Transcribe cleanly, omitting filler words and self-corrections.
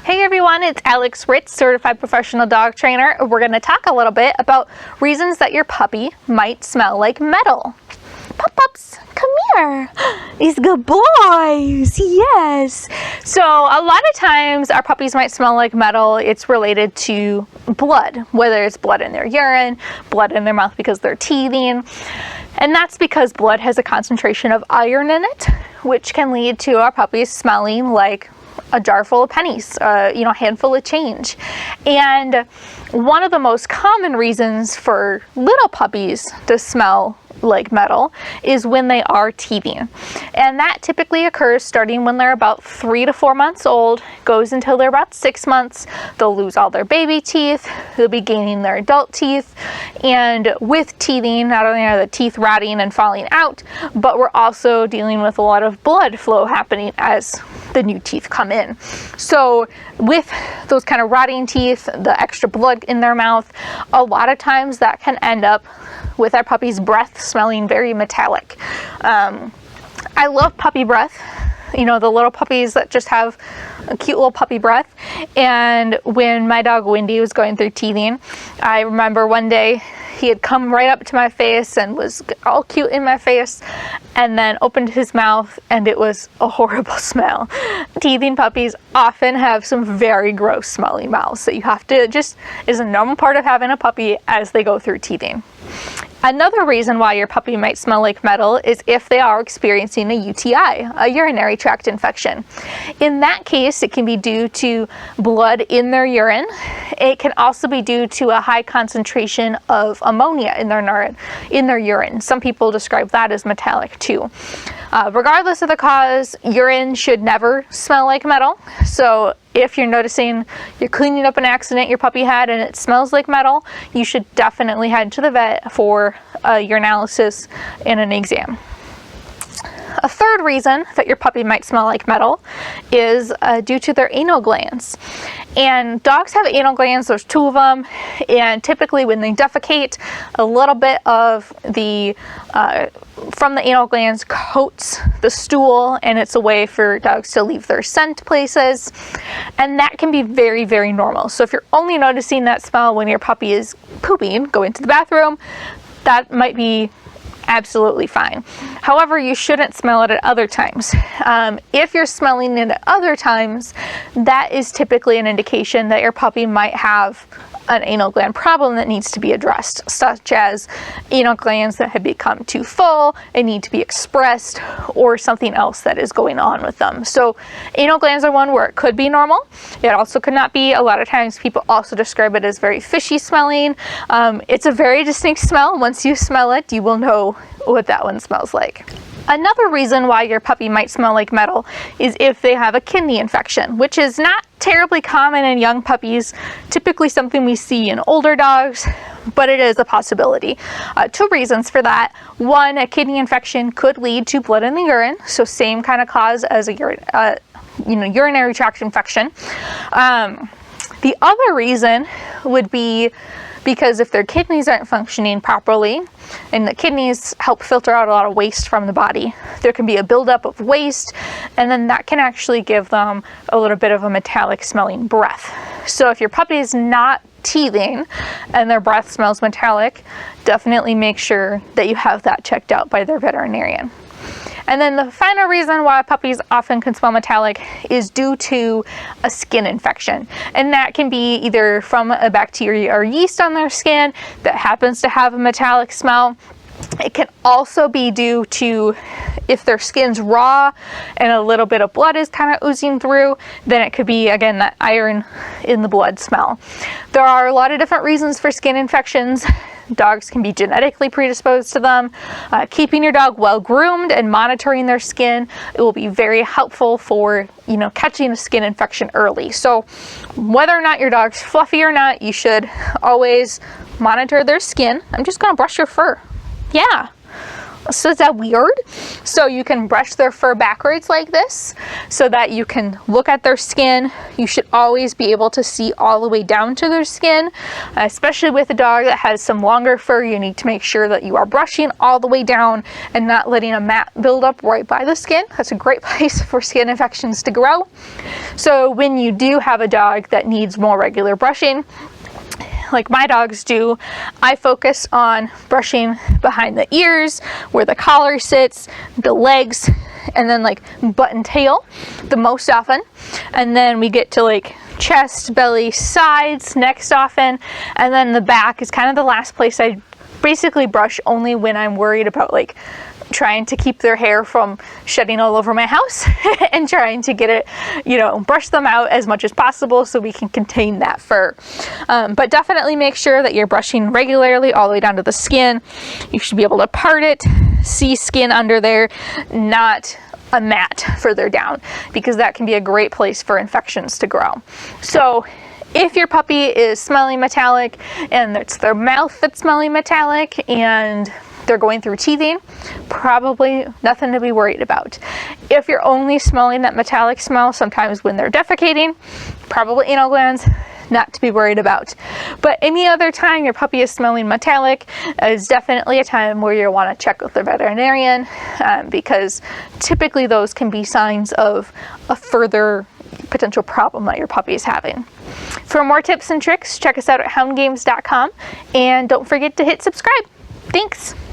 Hey everyone, it's Alex Ritz, certified professional dog trainer. We're going to talk a little bit about reasons that your puppy might smell like metal. Pups, come here. These good boys, yes. So a lot of times our puppies might smell like metal. It's related to blood, whether it's blood in their urine, blood in their mouth because they're teething. And that's because blood has a concentration of iron in it, which can lead to our puppies smelling like a jar full of pennies, a handful of change. And one of the most common reasons for little puppies to smell like metal is when they are teething. And that typically occurs starting when they're about 3 to 4 months old, goes until they're about 6 months. They'll lose all their baby teeth, they'll be gaining their adult teeth, and with teething, not only are the teeth rotting and falling out, but we're also dealing with a lot of blood flow happening as the new teeth come in. So with those kind of rotting teeth, the extra blood in their mouth, a lot of times that can end up with our puppy's breath smelling very metallic. I love puppy breath. The little puppies that just have a cute little puppy breath. And when my dog Wendy was going through teething, I remember one day he had come right up to my face and was all cute in my face, and then opened his mouth and it was a horrible smell. Teething puppies often have some very gross smelling mouths that you have to is a normal part of having a puppy as they go through teething. Another reason why your puppy might smell like metal is if they are experiencing a UTI, a urinary tract infection. In that case, it can be due to blood in their urine. It can also be due to a high concentration of ammonia in their urine. Some people describe that as metallic too. Regardless of the cause, urine should never smell like metal. So if you're noticing you're cleaning up an accident your puppy had and it smells like metal, you should definitely head to the vet for a urinalysis and an exam. A third reason that your puppy might smell like metal is due to their anal glands. And dogs have anal glands, there's 2 of them, and typically when they defecate, a little bit of the from the anal glands coats the stool, and it's a way for dogs to leave their scent places, and that can be very, very normal. So if you're only noticing that smell when your puppy is pooping, going to the bathroom, that might be absolutely fine. However, you shouldn't smell it at other times. If you're smelling it at other times, that is typically an indication that your puppy might have an anal gland problem that needs to be addressed, such as anal glands that have become too full and need to be expressed, or something else that is going on with them. So anal glands are one where it could be normal. It also could not be. A lot of times people also describe it as very fishy smelling. It's a very distinct smell. Once you smell it, you will know what that one smells like. Another reason why your puppy might smell like metal is if they have a kidney infection, which is not terribly common in young puppies, typically something we see in older dogs, but it is a possibility. 2 reasons for that. One, a kidney infection could lead to blood in the urine, so same kind of cause as a urinary tract infection. The other reason would be because if their kidneys aren't functioning properly, and the kidneys help filter out a lot of waste from the body, there can be a buildup of waste, and then that can actually give them a little bit of a metallic smelling breath. So if your puppy is not teething and their breath smells metallic, definitely make sure that you have that checked out by their veterinarian. And then the final reason why puppies often can smell metallic is due to a skin infection. And that can be either from a bacteria or yeast on their skin that happens to have a metallic smell. It can also be due to if their skin's raw and a little bit of blood is kind of oozing through, then it could be, again, that iron in the blood smell. There are a lot of different reasons for skin infections. Dogs can be genetically predisposed to them. Keeping your dog well groomed and monitoring their skin, it will be very helpful for catching a skin infection early. So whether or not your dog's fluffy or not, you should always monitor their skin. I'm just going to brush your fur. Yeah, So is that weird? So you can brush their fur backwards like this so that you can look at their skin. You should always be able to see all the way down to their skin, especially with a dog that has some longer fur. You need to make sure that you are brushing all the way down and not letting a mat build up right by the skin. That's a great place for skin infections to grow. So when you do have a dog that needs more regular brushing, like my dogs do, I focus on brushing behind the ears, where the collar sits, the legs, and then like butt and tail the most often. And then we get to like chest, belly, sides next often. And then the back is kind of the last place I basically brush, only when I'm worried about like trying to keep their hair from shedding all over my house and trying to get it, you know, brush them out as much as possible so we can contain that fur. But definitely make sure that you're brushing regularly all the way down to the skin. You should be able to part it, see skin under there, not a mat further down, because that can be a great place for infections to grow. So if your puppy is smelling metallic and it's their mouth that's smelling metallic and they're going through teething, probably nothing to be worried about. If you're only smelling that metallic smell, sometimes when they're defecating, probably anal glands, not to be worried about. But any other time your puppy is smelling metallic is definitely a time where you want to check with the veterinarian, because typically those can be signs of a further potential problem that your puppy is having. For more tips and tricks, check us out at houndgames.com, and don't forget to hit subscribe. Thanks.